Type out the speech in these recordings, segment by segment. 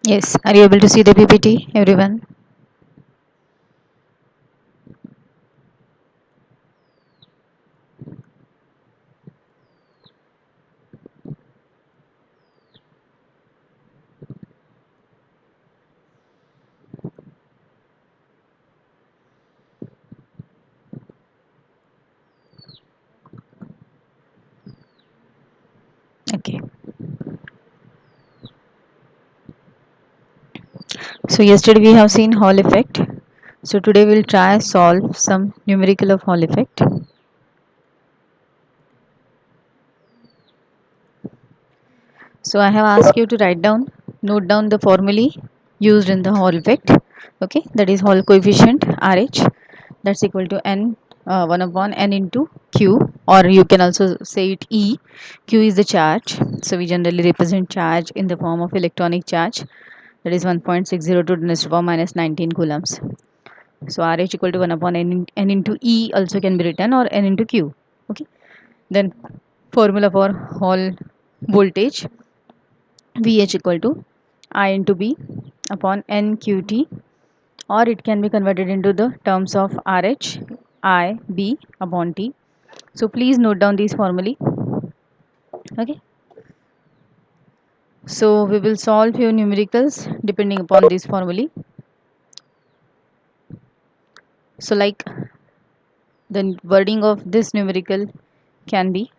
Yes, are you able to see the PPT, everyone? Okay. So yesterday we have seen Hall effect. So today we'll try solve some numerical of Hall effect. So I have asked you to note down the formulae used in the Hall effect. Okay, that is Hall coefficient RH. That's equal to n 1 upon n into q, or you can also say it E. Q is the charge. So we generally represent charge in the form of electronic charge. That is 1.602 to the next power minus 19 coulombs. So RH equal to 1 upon n into E also can be written, or n into Q. Okay. Then formula for Hall voltage, VH equal to I into B upon NQT, or it can be converted into the terms of RH, I, B upon T. So please note down these formulae. Okay. So we will solve few numericals depending upon these formulae. So like the wording of this numerical can be,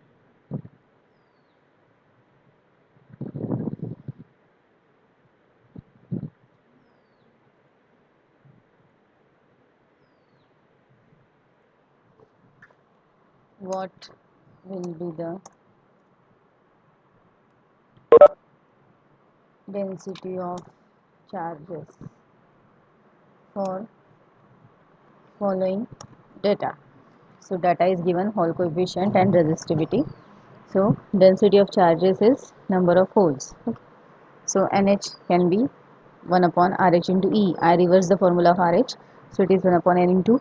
what will be the density of charges for following data. So data is given, Hall coefficient and resistivity. So density of charges is number of holes. Okay. So NH can be 1 upon RH into E. I reverse the formula of RH. So it is 1 upon N into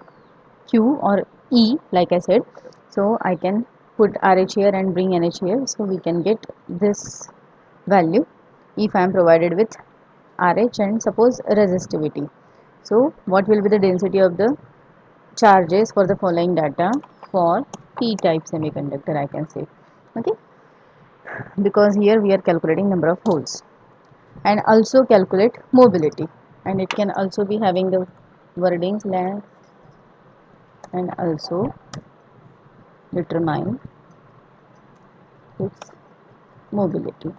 Q or E, like I said. So I can put RH here and bring NH here. So we can get this value if I am provided with RH and suppose resistivity. So what will be the density of the charges for the following data for p-type semiconductor, I can say. Okay, because here we are calculating number of holes, and also calculate mobility, and it can also be having the wordings length and also determine its mobility.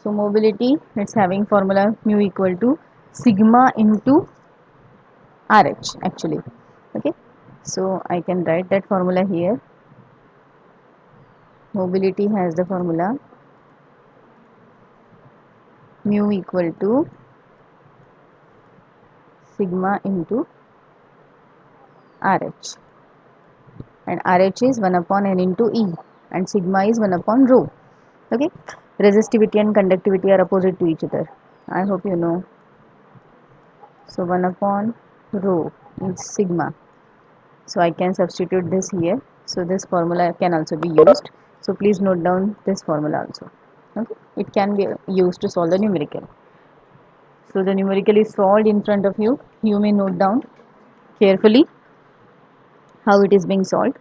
So mobility, it's having formula mu equal to sigma into RH actually. Okay, so I can write that formula here. Mobility has the formula mu equal to sigma into RH, and RH is 1 upon N into E, and sigma is 1 upon rho. Okay, resistivity and conductivity are opposite to each other, I hope you know. So 1 upon rho is sigma, so I can substitute this here. So this formula can also be used, so please note down this formula also. Okay, it can be used to solve the numerical. So the numerical is solved in front of you. You may note down carefully how it is being solved.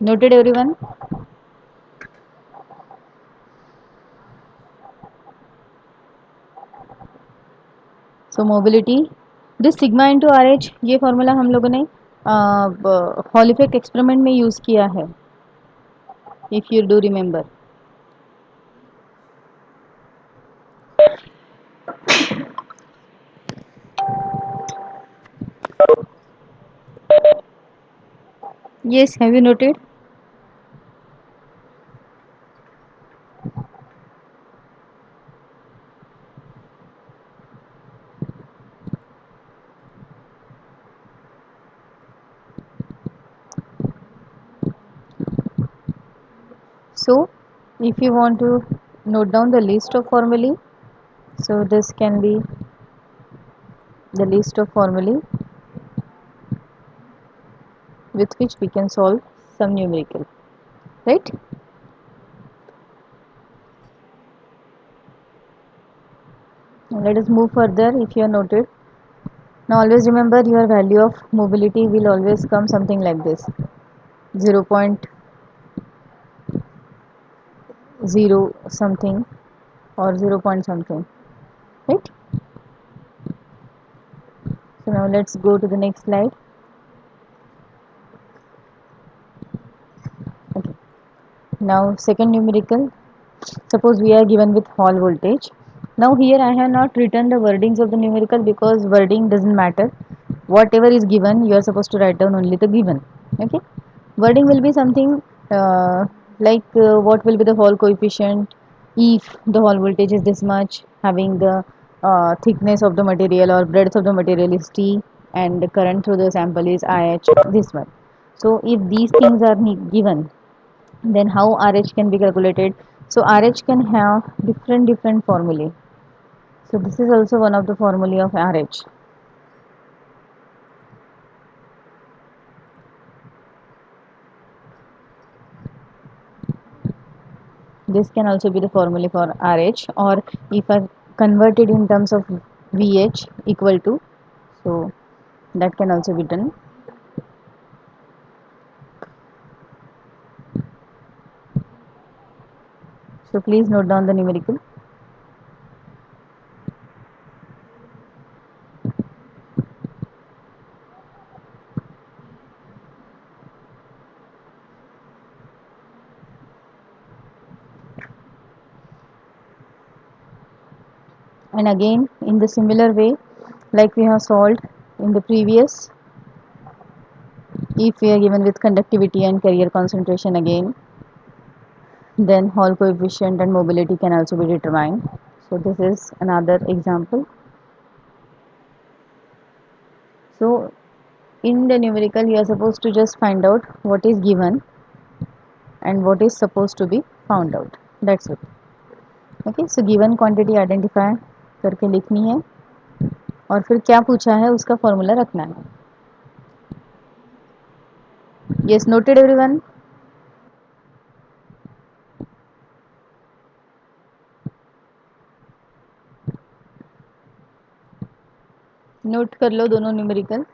Noted, everyone? So mobility, this sigma into RH, ये formula हम लोगों ने hall effect experiment में use किया है, if you do remember. Yes, have you noted? So if you want to note down the list of formulae, so this can be the list of formulae with which we can solve some numerical. right? Now let us move further. If you have noted, now always remember your value of mobility will always come something like this: 0.0 something or 0 point something, right? So now let's go to the next slide. Okay. Now second numerical, suppose we are given with hall voltage. Now here I have not written the wordings of the numerical because wording doesn't matter. Whatever is given, you are supposed to write down only the given. Okay. Wording will be something what will be the hall coefficient if the hall voltage is this much, having the thickness of the material or breadth of the material is T, and the current through the sample is IH, this one. So if these things are given, then how RH can be calculated? So RH can have different formulae. So this is also one of the formulae of RH. This can also be the formula for RH, or if I convert it in terms of VH equal to, so that can also be done. So please note down the numerical. And again in the similar way like we have solved in the previous, if we are given with conductivity and carrier concentration again, then Hall coefficient and mobility can also be determined. So this is another example. So in the numerical you are supposed to just find out what is given and what is supposed to be found out. That's it. Okay, so given quantity identify करके लिखनी है और फिर क्या पूछा है उसका formula रखना है. Yes, noted everyone. नोट कर लो दोनों numerical.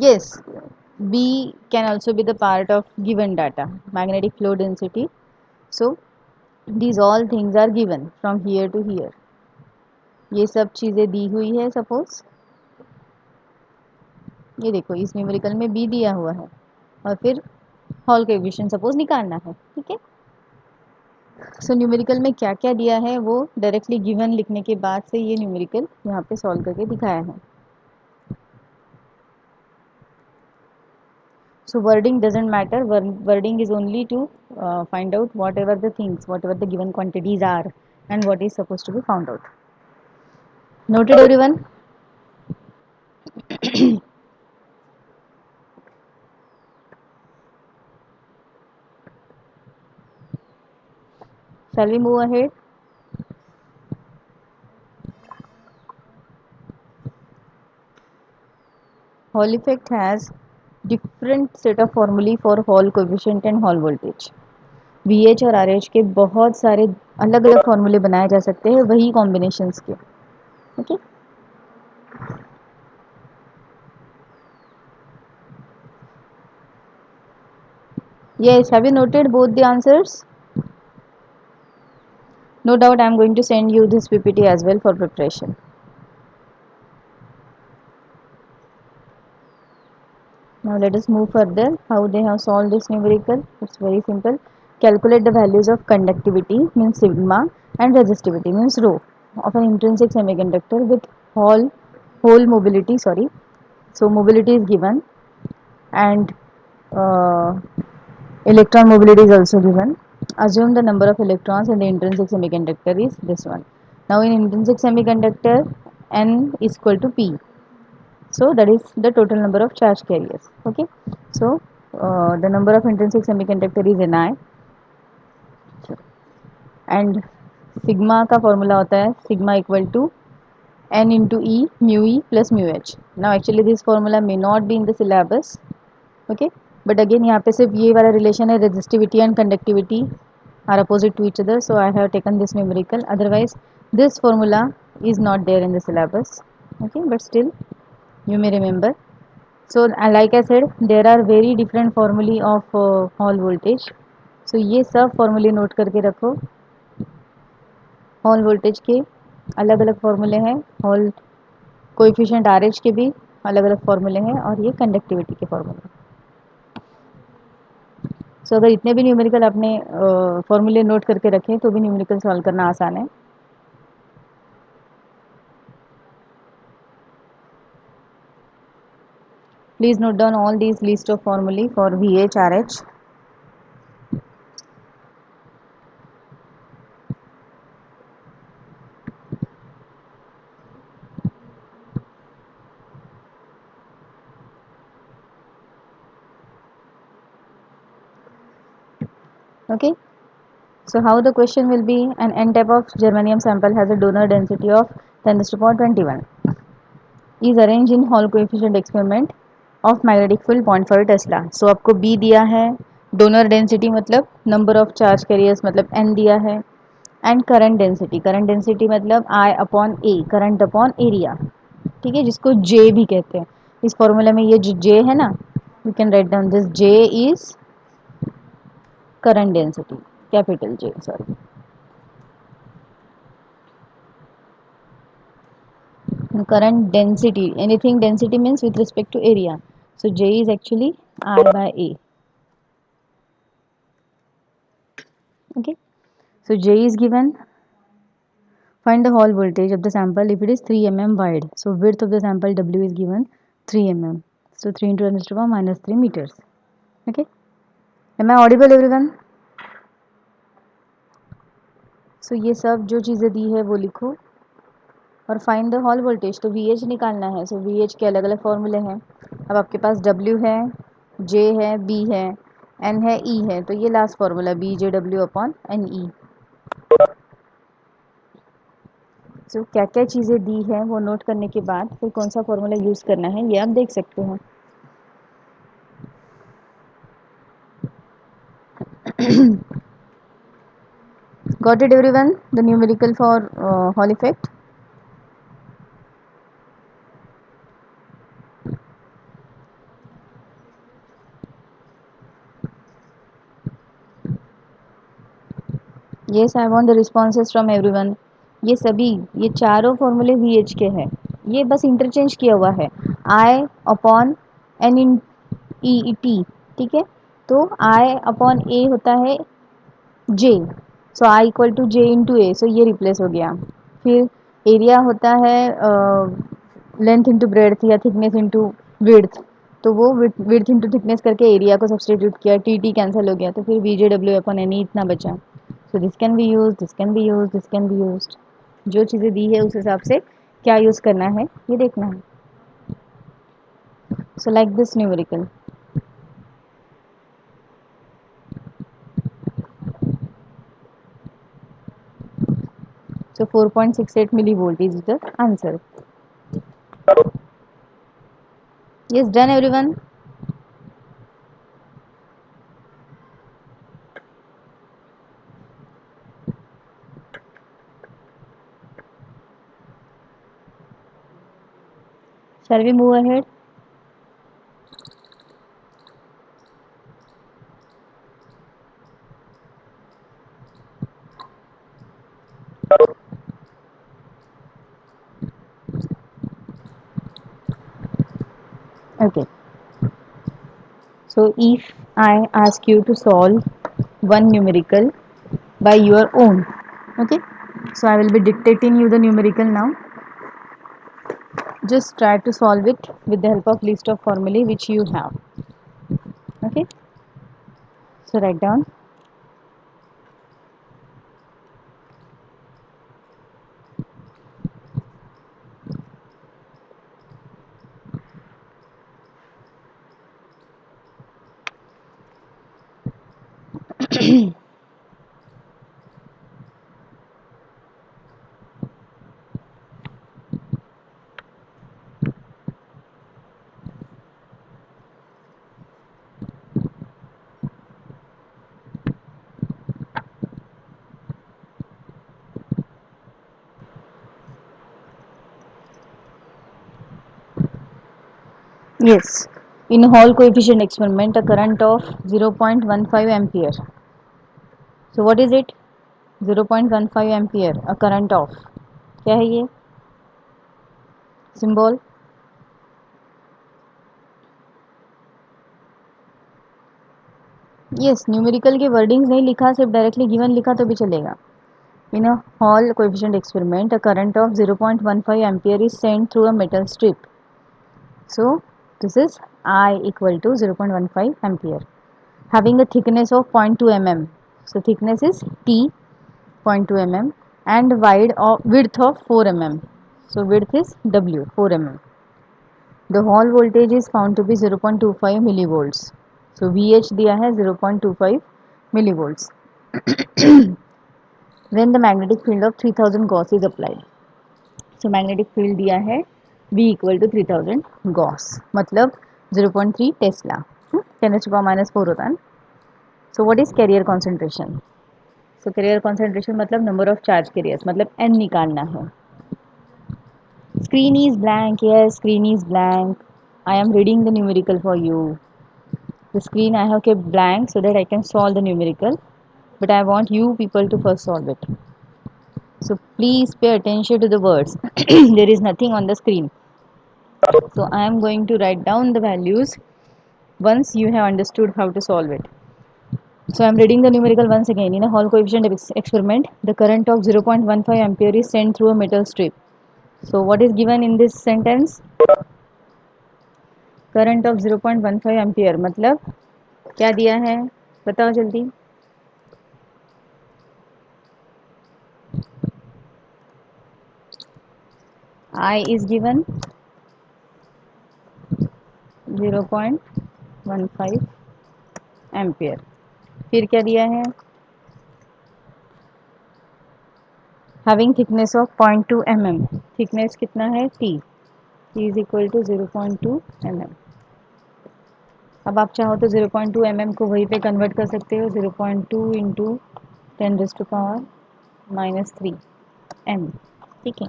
Yes, B can also be the part of given data, magnetic flow density. So these all things are given from here to here. ये सब चीज़ें दी हुई है सपोज. ये देखो इस न्यूमेरिकल में B दिया हुआ है और फिर हॉल कोएफिशिएंट सपोज निकालना है. ठीक है. सो न्यूमेरिकल में क्या क्या दिया है वो डायरेक्टली गिवन लिखने के बाद से ये न्यूमेरिकल यहाँ पे सॉल्व करके दिखाया है. So wording doesn't matter. Wording is only to find out whatever the things, whatever the given quantities are, and what is supposed to be found out. Noted, everyone? Shall we move ahead? Hall effect has different set of formulae for Hall coefficient and Hall voltage. VH और RH के बहुत सारे अलग अलग फॉर्मूले बनाए जा सकते हैं वही कॉम्बिनेशंस के. Okay. Yes, have you noted both the answers? No doubt I am going to send you this PPT as well for preparation. Now let us move further. How they have solved this numerical? It's very simple. Calculate the values of conductivity means sigma and resistivity means rho of an intrinsic semiconductor with hole mobility. Sorry. So mobility is given and uh, electron mobility is also given. Assume the number of electrons in the intrinsic semiconductor is this one. Now in intrinsic semiconductor, N is equal to P. So that is the total number of charge carriers. Okay. So the number of intrinsic semiconductor is Ni, and sigma का formula होता है sigma equal to n into E mu E plus mu H. Now actually this formula may not be in the syllabus. Okay, but again यहाँ पे सिर्फ ये वाला relation है, resistivity and conductivity are opposite to each other, so I have taken this numerical. Otherwise this formula is not there in the syllabus. Okay, but still you may remember. So like I said, there are very different formulae of Hall voltage. So ये सब formulae note करके रखो. Hall voltage के अलग अलग फॉर्मूले हैं, hall coefficient R H के भी अलग अलग फॉर्मूले हैं, और ये कंडक्टिविटी के फॉर्मूले. सो अगर इतने भी न्यूमेरिकल आपने फॉर्मूले नोट करके रखें तो भी न्यूमेरिकल सॉल्व करना आसान है. Please note down all these list of फॉर्मूले for V H R H. Okay, so how the question will be: an n type of germanium sample has a donor density of 10 to the power 21, is arranged in Hall coefficient experiment of magnetic field 0.5 tesla. So आपको B दिया है, donor density मतलब number of charge carriers मतलब N दिया है, and current density मतलब I upon A, current upon area. ठीक है, जिसको J भी कहते हैं. इस फॉर्मूला में ये जो J है ना, you can write down this J is current density, capital J, sorry. Current density, anything density means with respect to area, so J is actually I by A. Okay, so J is given. Find the Hall voltage of the sample if it is 3 mm wide. So width of the sample W is given 3 mm, so 3 into 10 to the power minus 3 meters. Okay, am I audible everyone? So ये सब जो चीज़ें दी है वो लिखो, और find the hall voltage, तो V H निकालना है. सो वी एच के अलग अलग फॉर्मूले हैं. अब आपके पास डब्ल्यू है, जे है, बी है, एन है, ई है, तो ये last formula B J W upon N E. So क्या क्या चीज़ें दी है वो नोट करने के बाद फिर कौन सा फॉर्मूला यूज़ करना है ये आप देख सकते हो. Got it everyone, the numerical for Hall effect? Yes, I want the responses from everyone. ये सभी, ये चारों फॉर्मूले वी एच के हैं, ये बस इंटरचेंज किया हुआ है. I upon N in E T. ठीक है, तो आई अपॉन ए होता है J, so I equal to J into A, so ये रिप्लेस हो गया. फिर एरिया होता है लेंथ इंटू ब्रेड्थ या थिकनेस इंटू विड्थ, तो वो विड्थ इंटू थिकनेस करके एरिया को सब्सटीट्यूट किया, टी टी कैंसिल हो गया, तो फिर V J W upon N E इतना बचा. So this can be use, this can be use, this can be use. जो चीज़ें दी है उस हिसाब से क्या यूज़ करना है ये देखना है. So like this numerical. So 4.68 millivolt is the answer. Yes, done everyone. Shall we move ahead? Okay. So if I ask you to solve one numerical by your own, okay. So I will be dictating you the numerical now. Just try to solve it with the help of list of formulae which you have. Okay. So write down. Yes. In Hall coefficient experiment, a current of 0.15 ampere. So what is it? 0.15 ampere, a current of. क्या है ये? Symbol. Yes, numerical के wordings नहीं लिखा, सिर्फ directly given लिखा तो भी चलेगा. In a Hall coefficient experiment, a current of 0.15 ampere is sent through a metal strip. So this is I equal to 0.15 ampere. Having a thickness of 0.2 mm. So thickness is T, 0.2 mm, and width of 4 mm. So width is W, 4 mm. The Hall voltage is found to be 0.25 millivolts. So VH दिया है 0.25 millivolts. When the magnetic field of 3000 Gauss is applied. So magnetic field दिया है V equal to 3000 Gauss, मतलब 0.3 Tesla. 10⁻⁴ होता है. So what is carrier concentration? So carrier concentration मतलब number of charge carriers, मतलब n निकालना है. Screen is blank. Yes, screen is blank. I am reading the numerical for you. The screen I have kept blank so that I can solve the numerical, but I want you people to first solve it. So please pay attention to the words. There is nothing on the screen. So I am going to write down the values once you have understood how to solve it. So I am reading the numerical once again. In a Hall coefficient experiment, the current of 0.15 ampere is sent through a metal strip. So what is given in this sentence? Current of 0.15 ampere मतलब क्या दिया है? बताओ जल्दी. I is given 0.15 ampere. फिर क्या दिया है? Having thickness of 0.2 mm. Thickness कितना है? T. T is equal to 0.2 mm. अब आप चाहो तो 0.2 mm को वहीं पे कन्वर्ट कर सकते हो. 0.2 इंटू 10⁻³ m. ठीक है.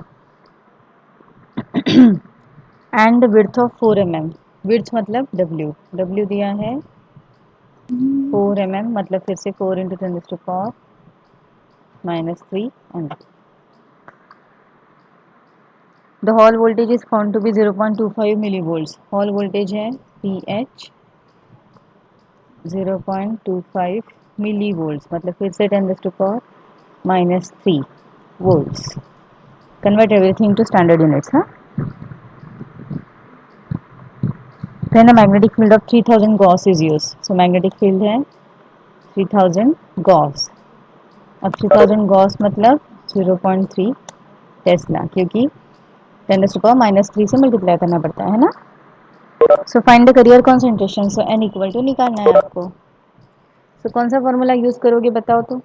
And width of 4 mm. Width मतलब W. W दिया है 4 mm, मतलब फिर से 4 into 10⁻³ m. The Hall voltage is found to be 0.25 millivolts. Hall voltage है PH 0.25 millivolts, मतलब फिर से 10⁻³ volts. Convert everything to standard units. Huh? Then a magnetic field of 3000 Gauss is used. So magnetic field है 3000 Gauss. अब 3000 Gauss मतलब 0.3 Tesla, क्योंकि 10⁻³ से multiply करना पड़ता है ना. So find the carrier concentration. So n equal to निकालना है आपको. सो कौन सा फॉर्मूला यूज करोगे बताओ तो.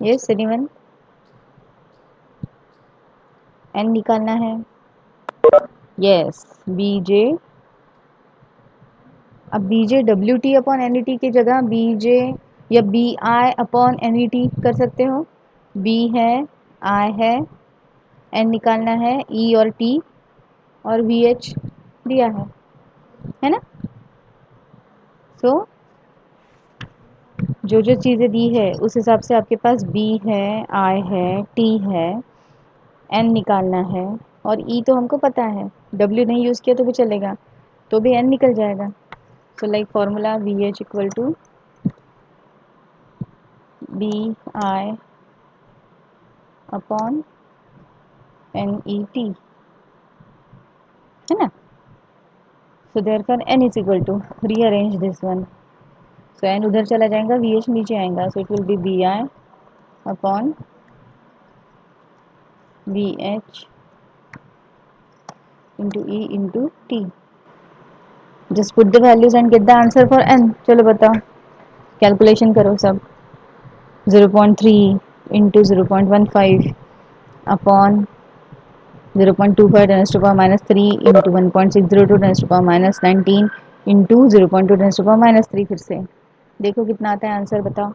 Yes anyone. n निकालना है. Yes BJ. अब BJ W T upon N E T की जगह बीजे या B I upon N E T कर सकते हो. बी है, आई है, एन निकालना है, ई और टी और वी एच दिया है ना. सो जो जो चीज़ें दी है उस हिसाब से आपके पास बी है, आई है, टी है, एन निकालना है और ई तो हमको पता है. डब्ल्यू नहीं यूज़ किया तो भी चलेगा, तो भी एन निकल जाएगा. So like formula V H equal to B I upon N E T है ना. So therefore N is equal to, rearrange this one. So N उधर चला जाएगा, वी एच नीचे आएगा. So it will be B I upon VH into E into T. Just put the values and get the answer for n. चलो बताओ, calculation करो सब. 0.3 into 0.15 upon 0.25 10 to the power minus 3 into 1.602 10 to the power minus 19 into 0.2 10 to the power minus 3. फिर से देखो कितना आता है आंसर, बताओ.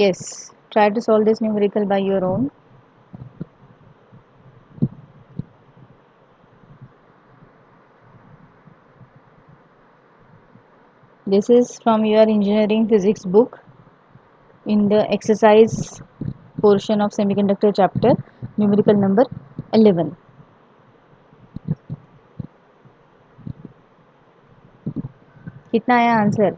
Yes, try to solve this numerical by your own. This is from your engineering physics book in the exercise portion of semiconductor chapter, numerical number 11. कितना आया answer?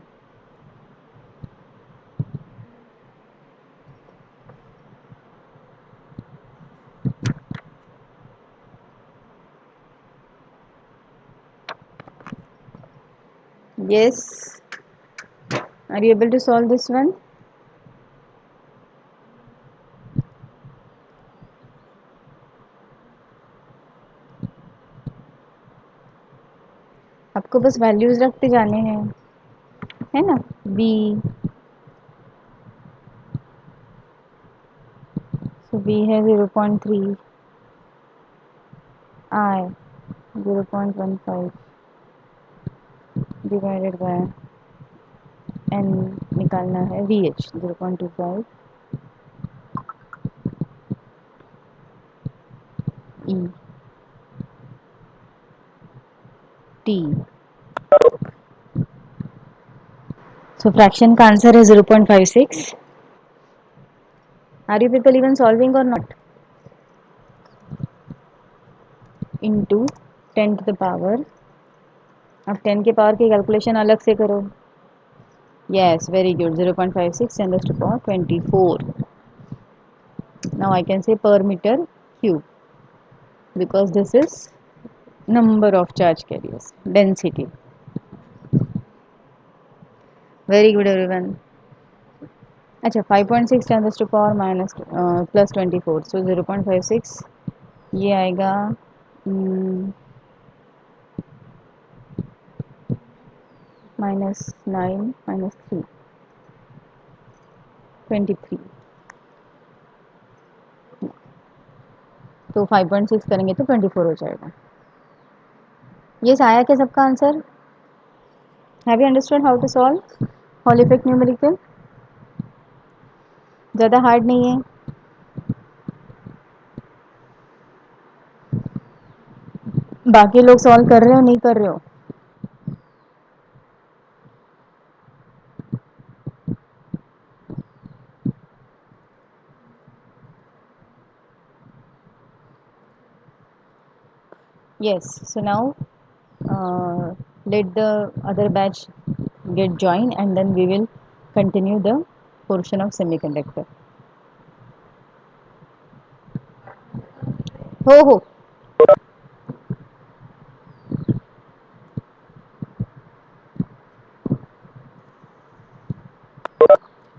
Yes. Are you able to solve this one? आपको बस values रखते जाने हैं, है ना. B, so B है 0.3, I 0.15 divided by N निकालना है, VH 0.25 E T. So fraction का आंसर है 0.56. Are you people even solving or not? Into 10 to the power. अब 10 के पावर की कैलकुलेशन अलग से करो. Yes, very good. 0.56 10 to the power 24. Now I can say per meter cube because this is number of charge carriers, density. Very good everyone. अच्छा 5.6 10 to the power minus plus 24, so 0.56 ये आएगा -9 -3 23. तो 5.6 करेंगे तो 24 हो जाएगा. ये आया क्या सबका answer? Have you understood how to solve Hall effect numerical? ज़्यादा हार्ड नहीं है. बाकी लोग सॉल्व कर रहे हो नहीं कर रहे हो? Yes, so now let the other batch get joined and then we will continue the portion of semiconductor. हो हो.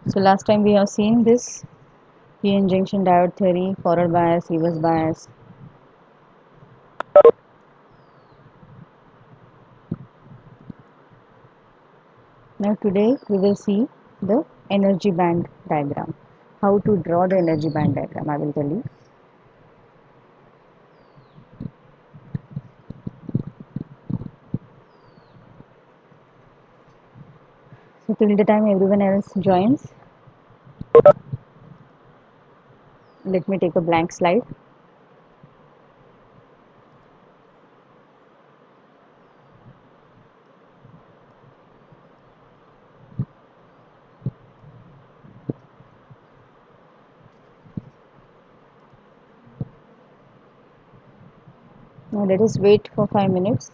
So last time we have seen this PN junction diode theory, forward bias, reverse bias. Now today we will see the energy band diagram. How to draw the energy band diagram, I will tell you. So till the time everyone else joins, let me take a blank slide. Now let us wait for 5 minutes.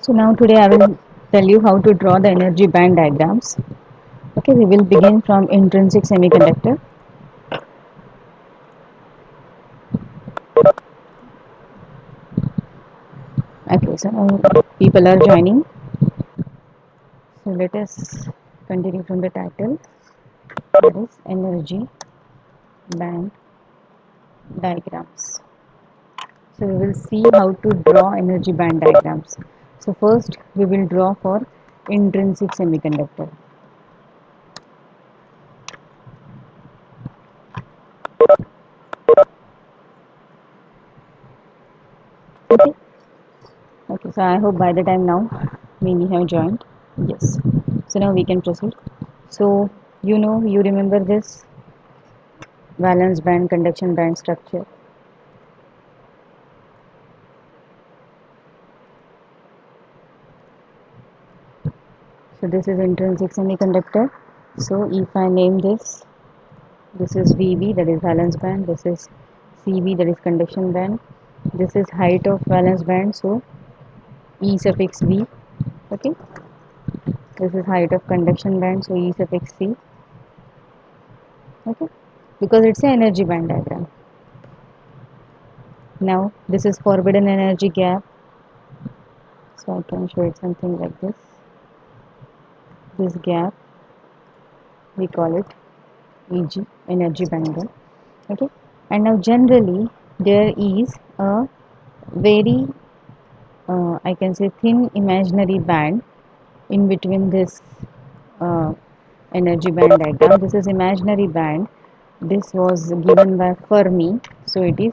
So now today I will tell you how to draw the energy band diagrams. Okay, we will begin from intrinsic semiconductor. Okay, so now people are joining. So let us continue from the title. That is energy band diagrams. So we will see how to draw energy band diagrams. So first we will draw for intrinsic semiconductor. Okay. Okay. So I hope by the time now many have joined. Yes. So now we can proceed. So you remember this valence band, conduction band structure. So this is intrinsic semiconductor. So if I name this is VB, that is valence band. This is CV, that is conduction band. This is height of valence band, so E suffix V. Okay. This is height of conduction band, so E suffix C. Okay. Because it's an energy band diagram. Now this is forbidden energy gap. So I can show it something like this. This gap we call it EG, energy band gap. Okay. And now generally there is a very I can say thin imaginary band in between this uh, energy band diagram. This is imaginary band. This was given by Fermi, so it is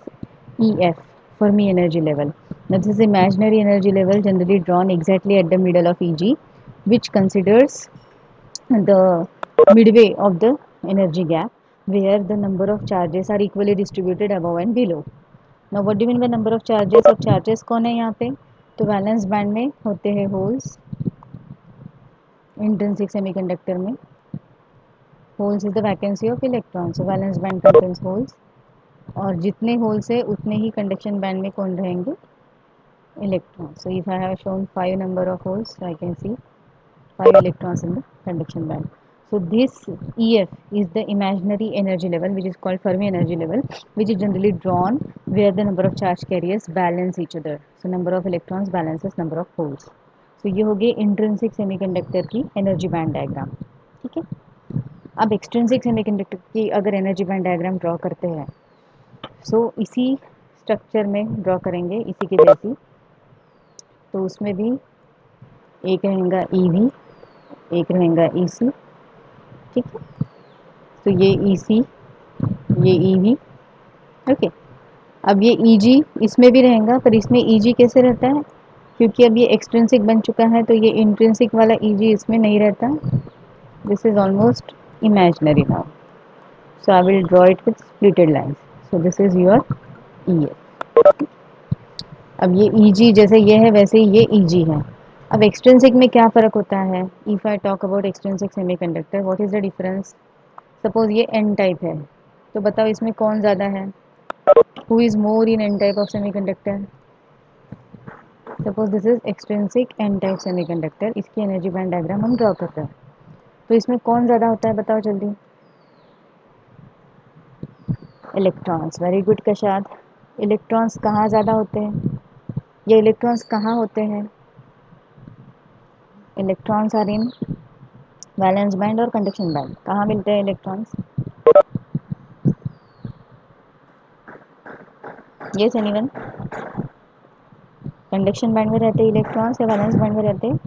EF, Fermi energy level. Now this is imaginary energy level generally drawn exactly at the middle of EG, which considers the midway of the energy gap where the number of charges are equally distributed above and below. Now what do you mean by number of charges? अब charges कौन है यहाँ पे? तो valence band में होते हैं holes intrinsic semiconductor में holes is the vacancy of electron so valence band contains holes और जितने होल्स है उतने ही कंडक्शन बैंड में कौन रहेंगे electron so if I have shown 5 number of holes I can see 5 electrons in the conduction band. So this EF is the imaginary energy level which is called Fermi energy level which is generally drawn where the number of charge carriers balance each other. So number of electrons balances number of holes. So ये हो गई intrinsic semiconductor की energy band diagram. ठीक है. अब extrinsic semiconductor की अगर energy band diagram draw करते हैं सो इसी स्ट्रक्चर में ड्रॉ करेंगे इसी की जैसी. तो उसमें भी एक रहेगा EV, एक रहेगा EC. ठीक है. तो ये EC, ये EV. ओके. अब ये EG इसमें भी रहेगा पर इसमें EG कैसे रहता है क्योंकि अब ये एक्सट्रिंसिक बन चुका है तो ये इंट्रिंसिक वाला EG इसमें नहीं रहता. This is almost imaginary now. So I will draw it with splitted lines. So this is your EF. अब ये EG जैसे ये है वैसे ही ये EG है. अब एक्सट्रिंसिक में क्या फ़र्क होता है? If I talk about extrinsic semiconductor what is the difference? Suppose ये एन टाइप है तो बताओ इसमें कौन ज़्यादा है? Who is more in N type of semiconductor? Suppose this is extrinsic N type semiconductor. इसकी एनर्जी बैंड डायग्राम हम ड्रॉ करते हैं तो इसमें कौन ज़्यादा होता है बताओ जल्दी. Electrons. Very good Kashad. Electrons कहाँ ज़्यादा होते हैं? ये इलेक्ट्रॉन्स कहाँ होते हैं? Electrons are in valence band और कंडक्शन बैंड. कहाँ मिलते हैं इलेक्ट्रॉन्स? ये एनीवन कंडक्शन बैंड में रहते हैं इलेक्ट्रॉन्स या वैलेंस बैंड में रहते हैं?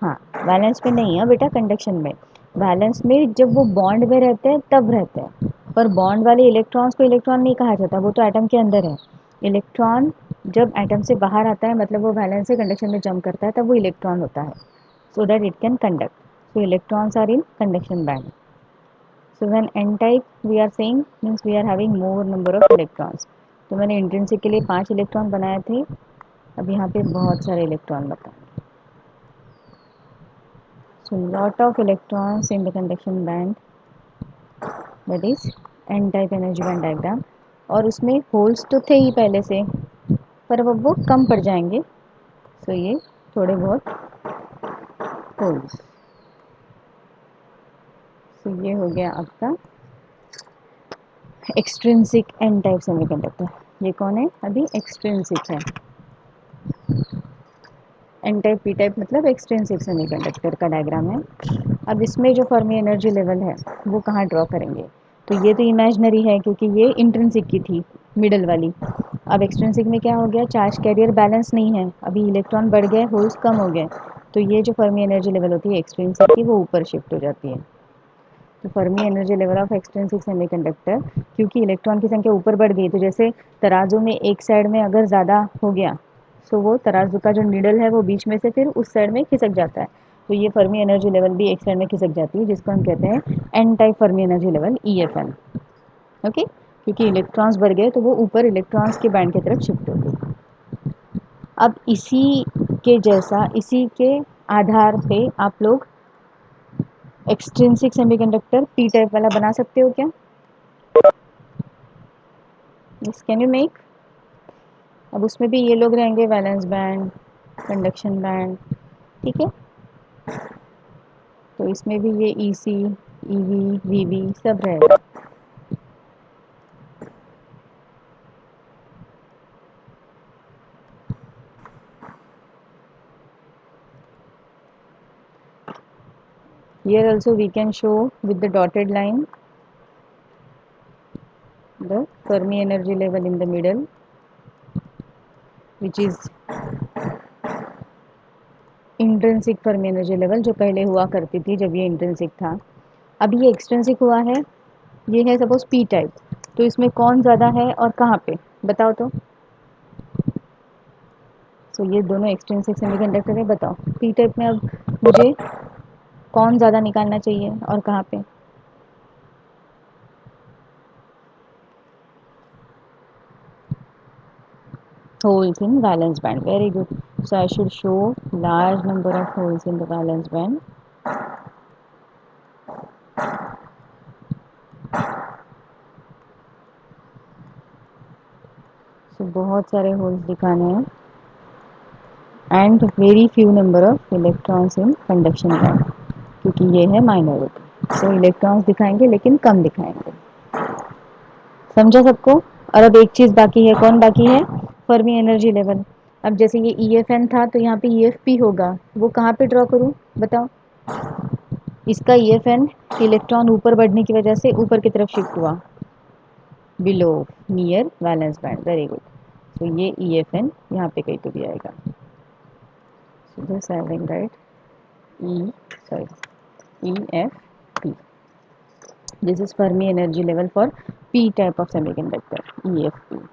हाँ, वैलेंस में नहीं है बेटा, कंडक्शन में. वैलेंस में जब वो बॉन्ड में रहते हैं तब रहते हैं, पर बॉन्ड वाले इलेक्ट्रॉन्स को इलेक्ट्रॉन नहीं कहा जाता, वो तो एटम के अंदर है. इलेक्ट्रॉन जब एटम से बाहर आता है, मतलब वो वैलेंस से कंडक्शन में जंप करता है, तब वो इलेक्ट्रॉन होता है, so that it can conduct. So electrons are in conduction band. So when n type we are saying means we are having more number of electrons. तो मैंने इंट्रिंसिक के लिए 5 इलेक्ट्रॉन बनाए थे, अब यहाँ पे बहुत सारे इलेक्ट्रॉन बताएंगे. So lot of electrons in the conduction band, that is n type energy band diagram. और उसमें होल्स तो थे ही पहले से, पर अब वो कम पड़ जाएंगे. तो ये थोड़े बहुत होल्स. तो ये हो गया आपका एक्सट्रिंसिक एन टाइप सेमीकंडक्टर. ये कौन है? अभी एक्सट्रिंसिक है. एन टाइप पी टाइप मतलब एक्सट्रिंसिक सेमीकंडक्टर का डायग्राम है. अब इसमें जो फर्मी एनर्जी लेवल है वो कहाँ ड्रॉ करेंगे? तो ये तो इमेजनरी है क्योंकि ये इंट्रिंसिक की थी, मिडल वाली. अब एक्सट्रिंसिक में क्या हो गया? चार्ज कैरियर बैलेंस नहीं है, अभी इलेक्ट्रॉन बढ़ गए, होल्स कम हो गए, तो ये जो फर्मी एनर्जी लेवल होती है एक्सट्रिंसिक की, वो ऊपर शिफ्ट हो जाती है. तो Fermi energy level of extrinsic semiconductor, क्योंकि इलेक्ट्रॉन की संख्या ऊपर बढ़ गई, तो जैसे तराजू में एक साइड में अगर ज़्यादा हो गया, तो वो तराजू का जो नीडल है वो बीच में से फिर उस साइड में खिसक जाता है. तो ये फर्मी एनर्जी लेवल भी एक साइड में खिसक जाती है, जिसको हम कहते हैं N type Fermi energy level, E F N. Okay, क्योंकि इलेक्ट्रॉन्स बढ़ गए तो वो ऊपर इलेक्ट्रॉन्स के बैंड की तरफ शिफ्ट हो गई. अब इसी के जैसा, इसी के आधार पे आप लोग एक्सट्रिंसिक सेमीकंडक्टर पी टाइप वाला बना सकते हो क्या? Yes, can you make? अब उसमें भी ये लोग रहेंगे, वैलेंस बैंड, कंडक्शन बैंड, ठीक है. तो इसमें भी ये ई सी, ई वी, वी वी सब रहेगा. Here also we can show with the dotted line the Fermi energy level in the middle, which is intrinsic Fermi energy level, जो पहले हुआ करती थी जब ये इंट्रिंसिक था. अब ये एक्सट्रिंसिक हुआ है, ये है सपोज पी टाइप. तो इसमें कौन ज़्यादा है और कहाँ पे, बताओ तो. तो ये दोनों एक्सट्रिंसिक सेमीकंडक्टर है, बताओ पी टाइप में अब मुझे कौन ज़्यादा निकालना चाहिए और कहाँ पे? Holes in valence band, very good. So I should show large number of holes in the valence band. So बहुत सारे होल्स दिखाने हैं, and very few number of electrons in conduction band, क्योंकि ये है माइनॉरिटी. सो इलेक्ट्रॉन्स दिखाएंगे लेकिन कम दिखाएंगे. समझा सबको? और अब एक चीज़ बाकी है, कौन बाकी है? Fermi energy level. अब जैसे ये ई एफ एन था, तो यहाँ पे ई एफ पी होगा, वो कहाँ पे ड्रॉ करूँ बताओ? इसका ई एफ एन इलेक्ट्रॉन ऊपर बढ़ने की वजह से ऊपर की तरफ शिफ्ट हुआ, below, near valence band, very good. तो ये ई एफ एन यहाँ पे कहीं तो भी आएगा. So this I will write E, sorry, E F P. This is Fermi energy level for P type of semiconductor, E F P.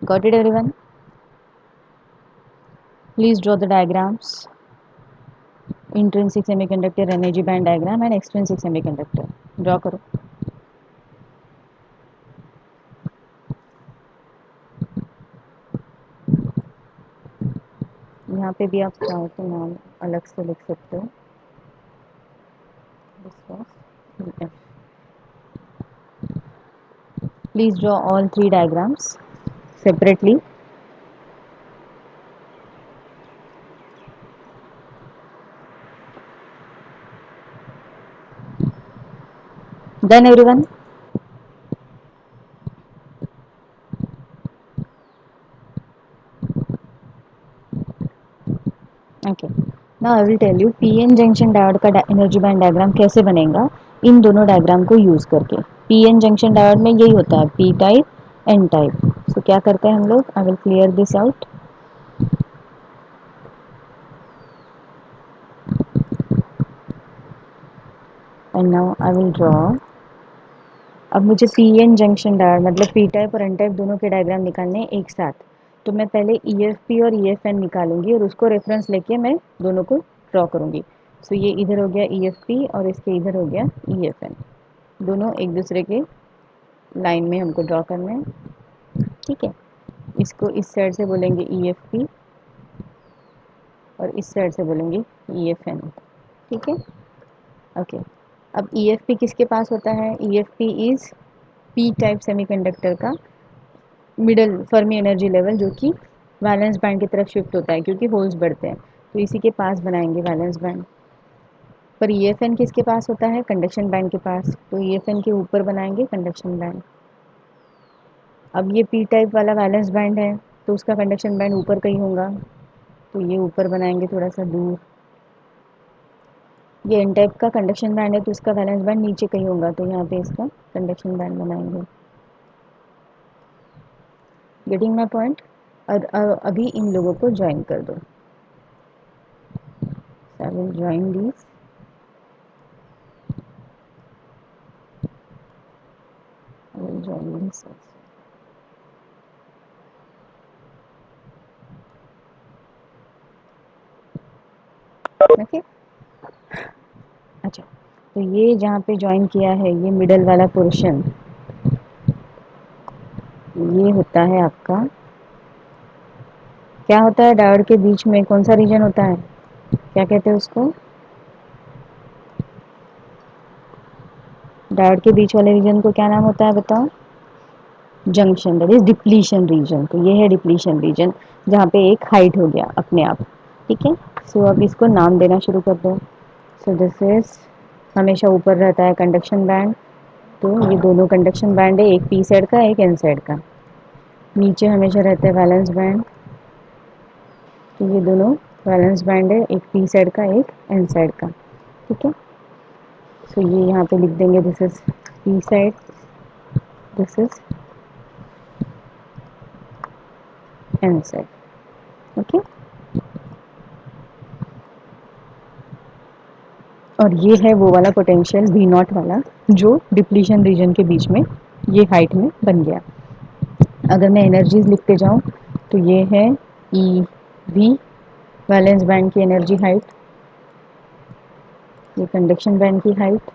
Got it everyone? Please draw the diagrams. Intrinsic semiconductor energy band diagram and extrinsic semiconductor. Draw करो. यहाँ पे भी आप चाहो तो नाम अलग से लिख सकते हो. Please draw all three diagrams separately. Done everyone? Now I will tell you PN junction diode का एनर्जी बैंड डायग्राम कैसे बनेगा इन दोनों डायग्राम को यूज करके। पीएन जंक्शन डायोड में यही होता है, पी टाइप एन टाइप। सो क्या करते हैं हम लोग, I will clear this out and now I will draw. अब मुझे पी एन जंक्शन डायोड मतलब पी टाइप और एन टाइप दोनों के डायग्राम निकालने हैं एक साथ। तो मैं पहले ई एफ पी और ई एफ एन निकालूंगी और उसको रेफरेंस लेके मैं दोनों को ड्रॉ करूंगी। सो ये इधर हो गया ई एफ पी और इसके इधर हो गया ई एफ एन। दोनों एक दूसरे के लाइन में हमको ड्रॉ करने हैं। ठीक है, इसको इस साइड से बोलेंगे ई एफ पी और इस साइड से बोलेंगे ई एफ एन। ठीक है, ओके। अब ई एफ पी किसके पास होता है, E F P is P type semiconductor का मिडल फर्मी एनर्जी लेवल जो कि वैलेंस बैंड की तरफ शिफ्ट होता है क्योंकि होल्स बढ़ते हैं, तो इसी के पास बनाएंगे वैलेंस बैंड। पर ई एफ एन किसके पास होता है, कंडक्शन बैंड के पास, तो ई एफ एन के ऊपर बनाएंगे कंडक्शन बैंड। अब ये पी टाइप वाला वैलेंस बैंड है तो उसका कंडक्शन बैंड ऊपर कहीं होगा, तो ये ऊपर बनाएंगे थोड़ा सा दूर। ये एन टाइप का कंडक्शन बैंड है तो इसका वैलेंस बैंड नीचे कहीं होगा, तो यहाँ पे इसका कंडक्शन बैंड बनाएंगे। Getting my point. और अभी इन लोगों को ज्वाइन कर दो। I will join these. I will join this also. Okay, अच्छा। तो ये जहाँ पे ज्वाइन किया है ये मिडल वाला पोर्शन, ये होता है आपका, क्या होता है डायोड के बीच में कौन सा रीजन होता है, क्या कहते हैं उसको, डायोड के बीच वाले रीजन को क्या नाम होता है बताओ, junction, that is depletion region. तो ये है डिप्लीशन रीजन जहाँ पे एक हाइट हो गया अपने आप। ठीक है, सो अब इसको नाम देना शुरू कर दो। सो दिस इज, हमेशा ऊपर रहता है कंडक्शन बैंड, तो ये दोनों कंडक्शन बैंड है, एक पी साइड का एक एन साइड का। नीचे हमेशा रहता है वैलेंस बैंड, तो ये दोनों वैलेंस बैंड है, एक पी साइड का एक एन साइड का। ठीक है, सो ये यहाँ पे लिख देंगे, this is P side, this is an side. Okay, और ये है वो वाला पोटेंशियल वी नॉट वाला जो डिप्लीशन रीजन के बीच में ये हाइट में बन गया। अगर मैं एनर्जीज लिखते जाऊँ तो ये है ई वी, वैलेंस बैंड की एनर्जी हाइट, ये कंडक्शन बैंड की हाइट,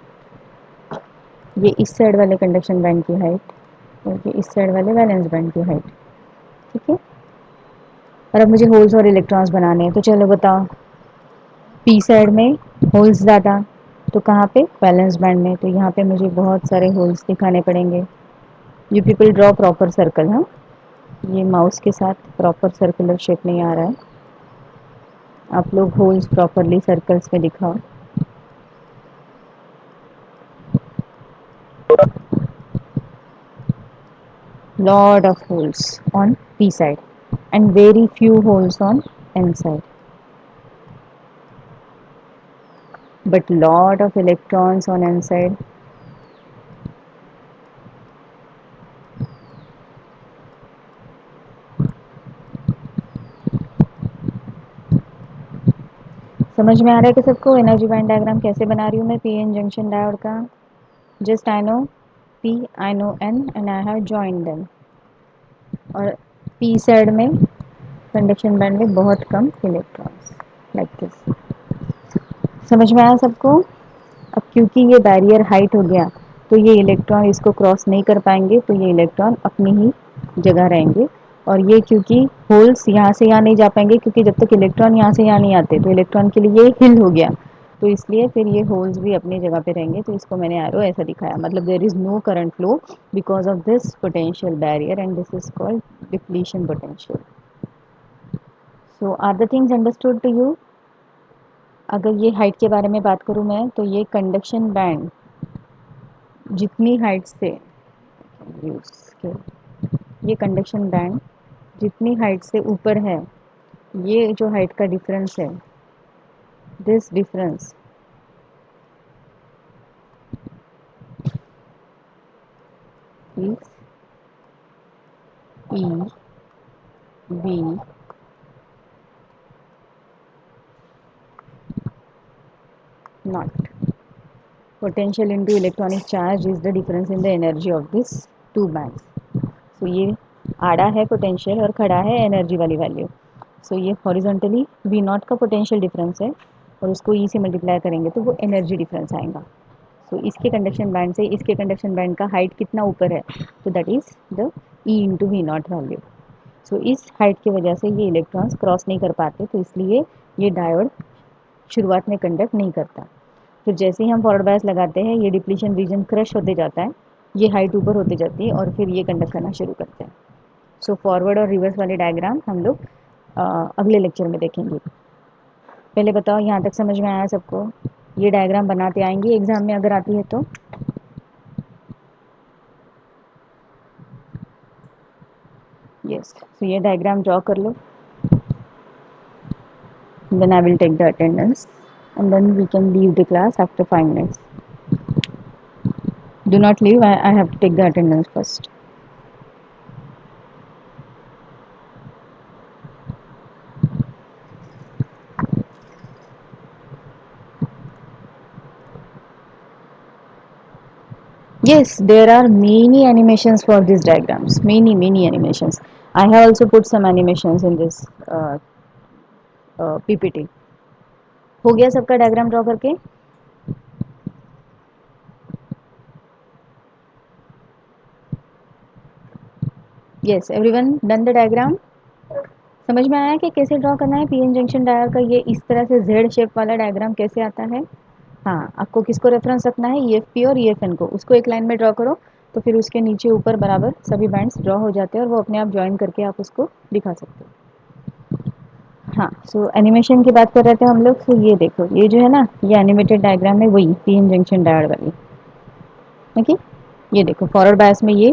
ये इस साइड वाले कंडक्शन बैंड की हाइट और ये इस साइड वाले वैलेंस बैंड की हाइट। ठीक है, और अब मुझे होल्स और इलेक्ट्रॉन्स बनाने हैं, तो चलो बताओ, पी साइड में होल्स ज़्यादा, तो कहाँ पे, वैलेंस बैंड में, तो यहाँ पे मुझे बहुत सारे होल्स दिखाने पड़ेंगे। You people draw proper circle, हाँ, ये माउस के साथ प्रॉपर सर्कुलर शेप नहीं आ रहा है, आप लोग होल्स प्रॉपरली सर्कल्स में दिखाओ। Lot of holes on P side and very few holes on N side, but lot of electrons on N side. समझ में आ रहा है कि सबको एनर्जी बैंड डायग्राम कैसे बना रही हूँ मैं पी एन जंक्शन डायोड का। Just I know P, I know N and I have join them. और पी साइड में कंडक्शन बैंड में बहुत कम इलेक्ट्रॉन्स, लाइक दिस। समझ में आया सबको। अब क्योंकि ये बैरियर हाइट हो गया तो ये इलेक्ट्रॉन इसको क्रॉस नहीं कर पाएंगे, तो ये इलेक्ट्रॉन अपनी ही जगह रहेंगे। और ये क्योंकि होल्स यहाँ से यहाँ नहीं जा पाएंगे, क्योंकि जब तक इलेक्ट्रॉन यहाँ से यहाँ नहीं आते तो इलेक्ट्रॉन के लिए ये हिल हो गया, तो इसलिए फिर ये होल्स भी अपनी जगह पे रहेंगे। तो इसको मैंने एरो ऐसा दिखाया, मतलब there is no current flow because of this potential barrier and this is called depletion potential. So are the things understood to you. अगर ये हाइट के बारे में बात करूँ मैं, तो ये कंडक्शन बैंड जितनी हाइट से, ये कंडक्शन बैंड जितनी हाइट से ऊपर है, ये जो हाइट का डिफरेंस है, this difference is E B naught. Potential into electronic charge is the difference in the energy of this two bands. So ये आड़ा है पोटेंशियल और खड़ा है एनर्जी वाली वैल्यू. सो ये हॉरिजॉन्टली वी नॉट का पोटेंशियल डिफरेंस है और उसको ई से मल्टीप्लाई करेंगे तो वो एनर्जी डिफरेंस आएगा. सो इसके कंडक्शन बैंड से इसके कंडक्शन बैंड का हाइट कितना ऊपर है, तो that is the E into V naught value. So इस हाइट की वजह से ये इलेक्ट्रॉन्स क्रॉस नहीं कर पाते, तो इसलिए ये डायोड शुरुआत में कंडक्ट नहीं करता. फिर जैसे ही हम फॉरवर्ड बायस लगाते हैं ये डिप्लीशन रीजन क्रश होते जाता है, ये हाइट ऊपर होती जाती है और फिर ये कंडक्ट करना शुरू करते हैं. सो फॉरवर्ड और रिवर्स वाले डायग्राम हम लोग अगले लेक्चर में देखेंगे. पहले बताओ यहाँ तक समझ में आया सबको? ये डायग्राम बनाते आएंगी एग्जाम में अगर आती है तो. यस, तो ये डायग्राम ड्रॉ कर लो. Then I will take the attendance and then we can leave the class after 5 minutes. Do not leave, I have to take the attendance first. Yes, there are many animations for these diagrams. Many animations. I have also put some animations in this PPT. हो गया सबका diagram draw करके? Yes, everyone done the diagram? समझ में आया कि कैसे draw करना है पीएन जंक्शन डायर का? ये इस तरह से जेड शेप वाला डायग्राम कैसे आता है? हाँ, आपको किसको रेफरेंस रखना है? ईएफपी और ईएफएन को. उसको एक लाइन में ड्रॉ करो तो फिर उसके नीचे ऊपर बराबर सभी बैंड्स ड्रॉ हो जाते हैं और वो अपने आप ज्वाइन करके आप उसको दिखा सकते हो. हाँ, सो एनिमेशन की बात कर रहे थे हम लोग. तो ये देखो, ये जो है ना, ये एनिमेटेड डायग्राम है, वही पीएन जंक्शन डायोड वाली. ओके, ये देखो फॉरवर्ड बायस में ये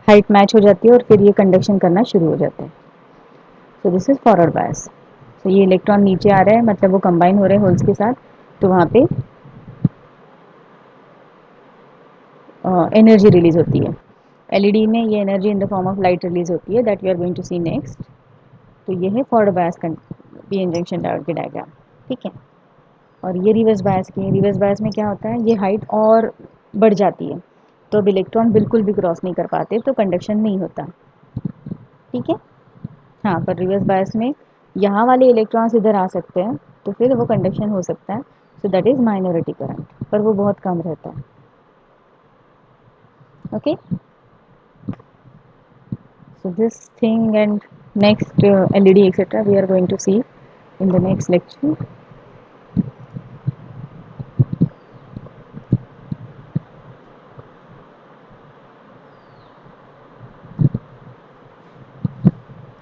हाइट मैच हो जाती है और फिर ये कंडक्शन करना शुरू हो जाता है. So this is forward bias. तो ये इलेक्ट्रॉन नीचे आ रहे हैं, मतलब वो कंबाइन हो रहे हैं होल्स के साथ, तो वहाँ पे एनर्जी रिलीज होती है. एलईडी में ये energy in the form of light release होती है, that we are going to see next. तो ये है forward bias PN junction diode की डायग्राम. ठीक है, और ये रिवर्स बायस की है. रिवर्स बायस में क्या होता है, ये हाइट और बढ़ जाती है तो अब इलेक्ट्रॉन बिल्कुल भी क्रॉस नहीं कर पाते, तो कंडक्शन नहीं होता. ठीक है. हाँ, पर रिवर्स बायस में यहाँ वाले इलेक्ट्रॉन्स इधर आ सकते हैं तो फिर वो कंडक्शन हो सकता है. So that is minority current, पर वो बहुत कम रहता है. Okay, so this thing and next LED etc we are going to see in the next lecture.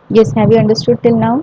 Yes, have you understood till now?